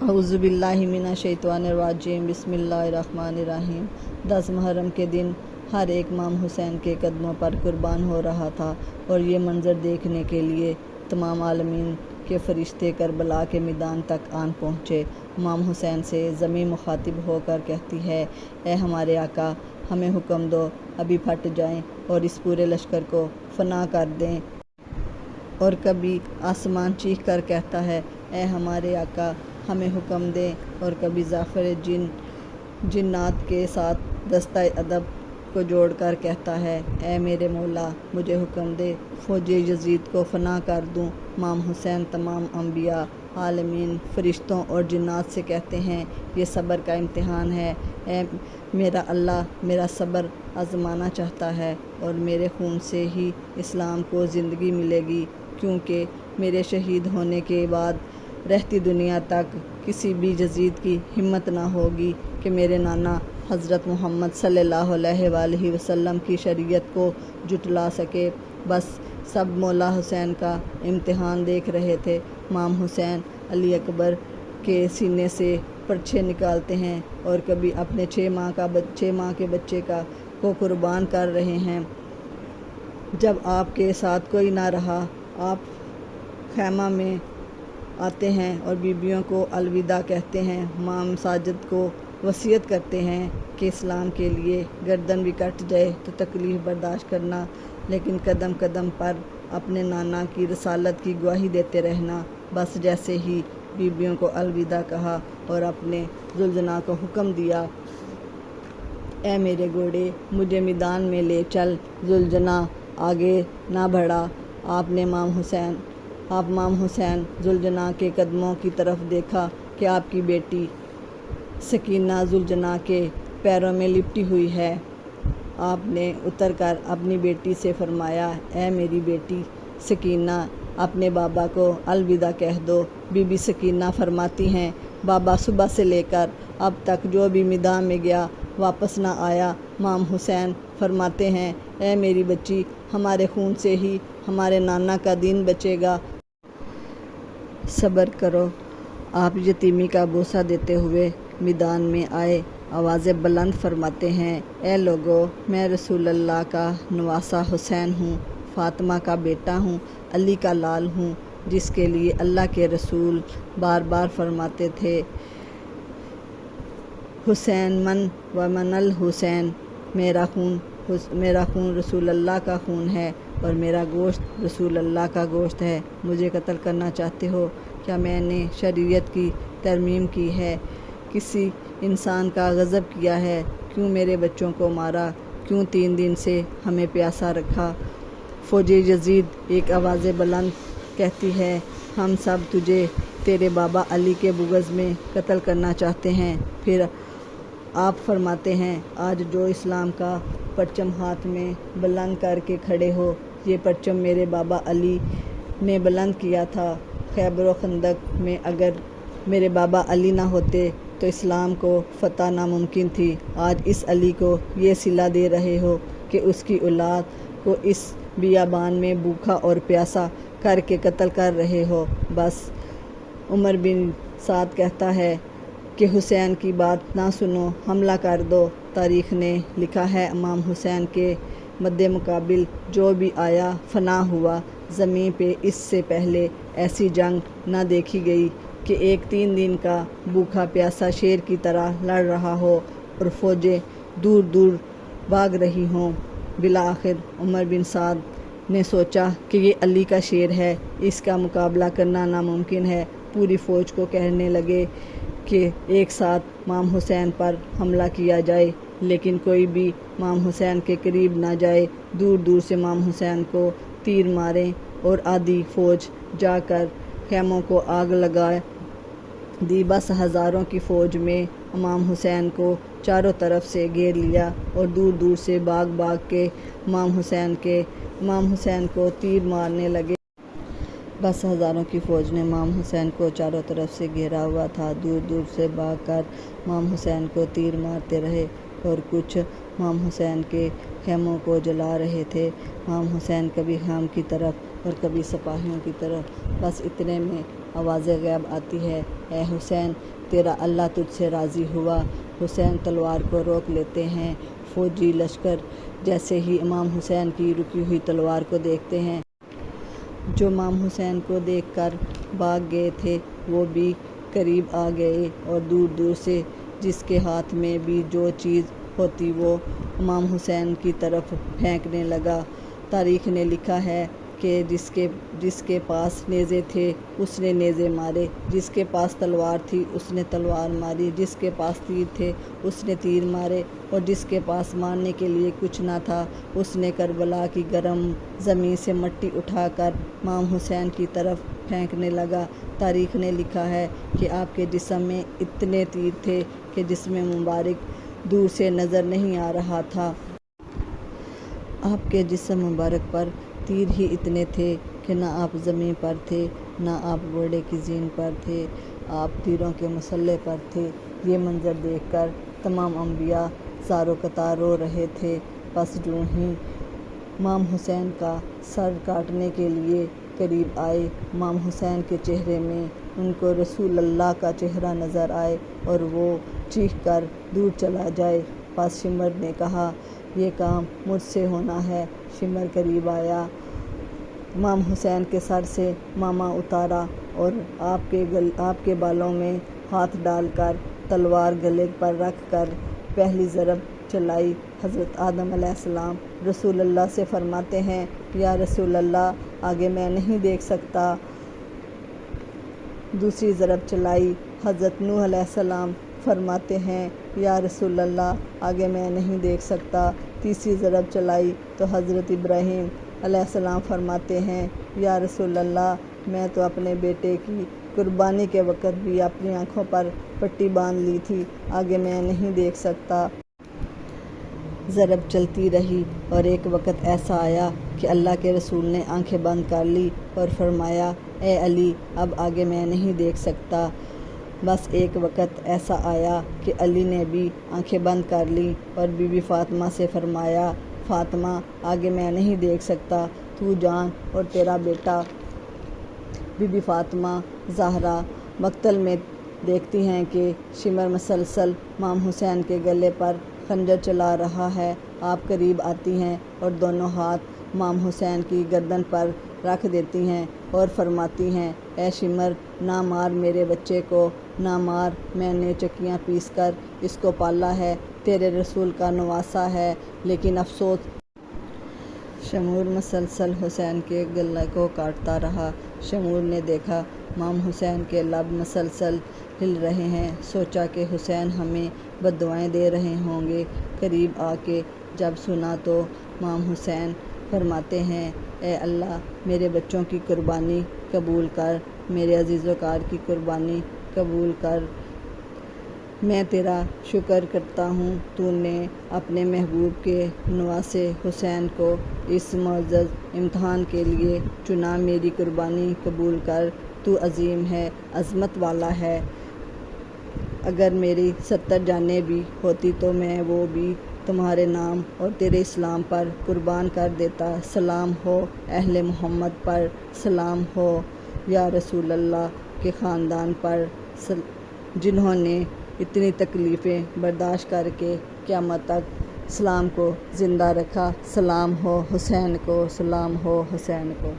اعوذ باللہ من الشیطان الرجیم، بسم اللہ الرحمن الرحیم۔ 10 محرم کے دن ہر ایک امام حسین کے قدموں پر قربان ہو رہا تھا، اور یہ منظر دیکھنے کے لیے تمام عالمین کے فرشتے کربلا کے میدان تک آن پہنچے۔ امام حسین سے زمین مخاطب ہو کر کہتی ہے، اے ہمارے آقا، ہمیں حکم دو، ابھی پھٹ جائیں اور اس پورے لشکر کو فنا کر دیں۔ اور کبھی آسمان چیخ کر کہتا ہے، اے ہمارے آقا، ہمیں حکم دیں۔ اور کبھی ظافر جنات کے ساتھ دستہ ادب کو جوڑ کر کہتا ہے، اے میرے مولا، مجھے حکم دے، فوج یزید کو فنا کر دوں۔ امام حسین تمام انبیاء، عالمین، فرشتوں اور جنات سے کہتے ہیں، یہ صبر کا امتحان ہے۔ اے میرا اللہ، میرا صبر آزمانا چاہتا ہے، اور میرے خون سے ہی اسلام کو زندگی ملے گی، کیونکہ میرے شہید ہونے کے بعد رہتی دنیا تک کسی بھی یزید کی ہمت نہ ہوگی کہ میرے نانا حضرت محمد صلی اللہ علیہ وآلہ وسلم کی شریعت کو جھٹلا سکے۔ بس سب مولا حسین کا امتحان دیکھ رہے تھے۔ امام حسین علی اکبر کے سینے سے پرچھے نکالتے ہیں، اور کبھی اپنے 6 ماہ کے بچے کو قربان کر رہے ہیں۔ جب آپ کے ساتھ کوئی نہ رہا، آپ خیمہ میں آتے ہیں اور بیویوں کو الوداع کہتے ہیں۔ امام ساجد کو وصیت کرتے ہیں کہ اسلام کے لیے گردن بھی کٹ جائے تو تکلیف برداشت کرنا، لیکن قدم قدم پر اپنے نانا کی رسالت کی گواہی دیتے رہنا۔ بس جیسے ہی بیویوں کو الوداع کہا اور اپنے زلجنا کو حکم دیا، اے میرے گھوڑے، مجھے میدان میں لے چل، زلجنا آگے نہ بڑھا۔ آپ امام حسین زلجنا کے قدموں کی طرف دیکھا کہ آپ کی بیٹی سکینہ زلجنا کے پیروں میں لپٹی ہوئی ہے۔ آپ نے اتر کر اپنی بیٹی سے فرمایا، اے میری بیٹی سکینہ، اپنے بابا کو الوداع کہہ دو۔ بی بی سکینہ فرماتی ہیں، بابا صبح سے لے کر اب تک جو بھی میدان میں گیا واپس نہ آیا۔ امام حسین فرماتے ہیں، اے میری بچی، ہمارے خون سے ہی ہمارے نانا کا دین بچے گا۔ صبر کرو۔ آپ یتیمی کا بوسہ دیتے ہوئے میدان میں آئے، آوازیں بلند فرماتے ہیں، اے لوگو، میں رسول اللہ کا نواسہ حسین ہوں، فاطمہ کا بیٹا ہوں، علی کا لال ہوں، جس کے لیے اللہ کے رسول بار بار فرماتے تھے، حسین من و من الحسین، میرا خون رسول اللہ کا خون ہے، اور میرا گوشت رسول اللہ کا گوشت ہے۔ مجھے قتل کرنا چاہتے ہو؟ کیا میں نے شریعت کی ترمیم کی ہے؟ کسی انسان کا غضب کیا ہے؟ کیوں میرے بچوں کو مارا؟ کیوں 3 دن سے ہمیں پیاسا رکھا؟ فوج یزید ایک آواز بلند کہتی ہے، ہم سب تجھے تیرے بابا علی کے بغض میں قتل کرنا چاہتے ہیں۔ پھر آپ فرماتے ہیں، آج جو اسلام کا پرچم ہاتھ میں بلند کر کے کھڑے ہو، یہ پرچم میرے بابا علی نے بلند کیا تھا۔ خیبر و خندق میں اگر میرے بابا علی نہ ہوتے تو اسلام کو فتح ناممکن تھی۔ آج اس علی کو یہ صلہ دے رہے ہو کہ اس کی اولاد کو اس بیابان میں بھوکا اور پیاسا کر کے قتل کر رہے ہو۔ بس عمر بن سعد کہتا ہے کہ حسین کی بات نہ سنو، حملہ کر دو۔ تاریخ نے لکھا ہے، امام حسین کے مد مقابل جو بھی آیا فنا ہوا۔ زمین پہ اس سے پہلے ایسی جنگ نہ دیکھی گئی کہ ایک 3 دن کا بھوکا پیاسا شیر کی طرح لڑ رہا ہو اور فوجیں دور دور بھاگ رہی ہوں۔ بالآخر عمر بن سعد نے سوچا کہ یہ علی کا شیر ہے، اس کا مقابلہ کرنا ناممکن ہے۔ پوری فوج کو کہنے لگے کہ ایک ساتھ امام حسین پر حملہ کیا جائے، لیکن کوئی بھی امام حسین کے قریب نہ جائے۔ دور دور سے امام حسین کو تیر ماریں، اور آدھی فوج جا کر خیموں کو آگ لگا دی۔ بس ہزاروں کی فوج میں امام حسین کو چاروں طرف سے گھیر لیا، اور دور دور سے بھاگ بھاگ کے امام حسین کو تیر مارنے لگے۔ بس ہزاروں کی فوج نے امام حسین کو چاروں طرف سے گھیرا ہوا تھا، دور دور سے بھاگ کر امام حسین کو تیر مارتے رہے، اور کچھ امام حسین کے خیموں کو جلا رہے تھے۔ امام حسین کبھی خیام کی طرف اور کبھی سپاہیوں کی طرف۔ بس اتنے میں آواز غیب آتی ہے، اے حسین، تیرا اللہ تجھ سے راضی ہوا۔ حسین تلوار کو روک لیتے ہیں۔ فوجی لشکر جیسے ہی امام حسین کی رکی ہوئی تلوار کو دیکھتے ہیں، جو امام حسین کو دیکھ کر بھاگ گئے تھے وہ بھی قریب آ گئے، اور دور دور سے جس کے ہاتھ میں بھی جو چیز ہوتی وہ امام حسین کی طرف پھینکنے لگا۔ تاریخ نے لکھا ہے کہ جس کے پاس نیزے تھے اس نے نیزے مارے، جس کے پاس تلوار تھی اس نے تلوار ماری، جس کے پاس تیر تھے اس نے تیر مارے، اور جس کے پاس مارنے کے لیے کچھ نہ تھا اس نے کربلا کی گرم زمین سے مٹی اٹھا کر امام حسین کی طرف پھینکنے لگا۔ تاریخ نے لکھا ہے کہ آپ کے جسم میں اتنے تیر تھے کہ جسم مبارک دور سے نظر نہیں آ رہا تھا۔ آپ کے جسم مبارک پر تیر ہی اتنے تھے کہ نہ آپ زمین پر تھے نہ آپ گھوڑے کی زین پر تھے، آپ تیروں کے مسلح پر تھے۔ یہ منظر دیکھ کر تمام انبیاء زارو قطار رو رہے تھے۔ بس جو ہی امام حسین کا سر کاٹنے کے لیے قریب آئے، امام حسین کے چہرے میں ان کو رسول اللہ کا چہرہ نظر آئے اور وہ چیخ کر دور چلا جائے۔ بس شمر نے کہا یہ کام مجھ سے ہونا ہے۔ شمر قریب آیا، امام حسین کے سر سے ماما اتارا اور آپ کے بالوں میں ہاتھ ڈال کر تلوار گلے پر رکھ کر پہلی ضرب چلائی۔ حضرت آدم علیہ السلام رسول اللہ سے فرماتے ہیں یا رسول اللہ آگے میں نہیں دیکھ سکتا۔ دوسری ضرب چلائی، حضرت نوح علیہ السلام فرماتے ہیں یا رسول اللہ آگے میں نہیں دیکھ سکتا۔ تیسری ضرب چلائی تو حضرت ابراہیم علیہ السلام فرماتے ہیں یا رسول اللہ میں تو اپنے بیٹے کی قربانی کے وقت بھی اپنی آنکھوں پر پٹی باندھ لی تھی، آگے میں نہیں دیکھ سکتا۔ ضرب چلتی رہی اور ایک وقت ایسا آیا کہ اللہ کے رسول نے آنکھیں بند کر لی اور فرمایا اے علی اب آگے میں نہیں دیکھ سکتا۔ بس ایک وقت ایسا آیا کہ علی نے بھی آنکھیں بند کر لیں اور بی بی فاطمہ سے فرمایا فاطمہ آگے میں نہیں دیکھ سکتا، تو جان اور تیرا بیٹا۔ بی بی فاطمہ زہرا مقتل میں دیکھتی ہیں کہ شمر مسلسل امام حسین کے گلے پر خنجر چلا رہا ہے۔ آپ قریب آتی ہیں اور دونوں ہاتھ امام حسین کی گردن پر رکھ دیتی ہیں اور فرماتی ہیں اے شمر نہ مار میرے بچے کو، نہ مار، میں نے چکیاں پیس کر اس کو پالا ہے، تیرے رسول کا نواسا ہے، لیکن افسوس۔ شمور مسلسل حسین کے گلے کو کاٹتا رہا۔ شمور نے دیکھا امام حسین کے لب مسلسل ہل رہے ہیں، سوچا کہ حسین ہمیں بددعائیں دے رہے ہوں گے۔ قریب آ کے جب سنا تو امام حسین فرماتے ہیں اے اللہ میرے بچوں کی قربانی قبول کر، میرے عزیز وقار کی قربانی قبول کر۔ میں تیرا شکر کرتا ہوں تو نے اپنے محبوب کے نواسے حسین کو اس معزز امتحان کے لیے چنا، میری قربانی قبول کر، تو عظیم ہے، عظمت والا ہے۔ اگر میری 70 جانیں بھی ہوتی تو میں وہ بھی تمہارے نام اور تیرے اسلام پر قربان کر دیتا۔ سلام ہو اہل محمد پر، سلام ہو یا رسول اللہ کے خاندان پر، جنہوں نے اتنی تکلیفیں برداشت کر کے قیامت تک اسلام کو زندہ رکھا۔ سلام ہو حسین کو، سلام ہو حسین کو۔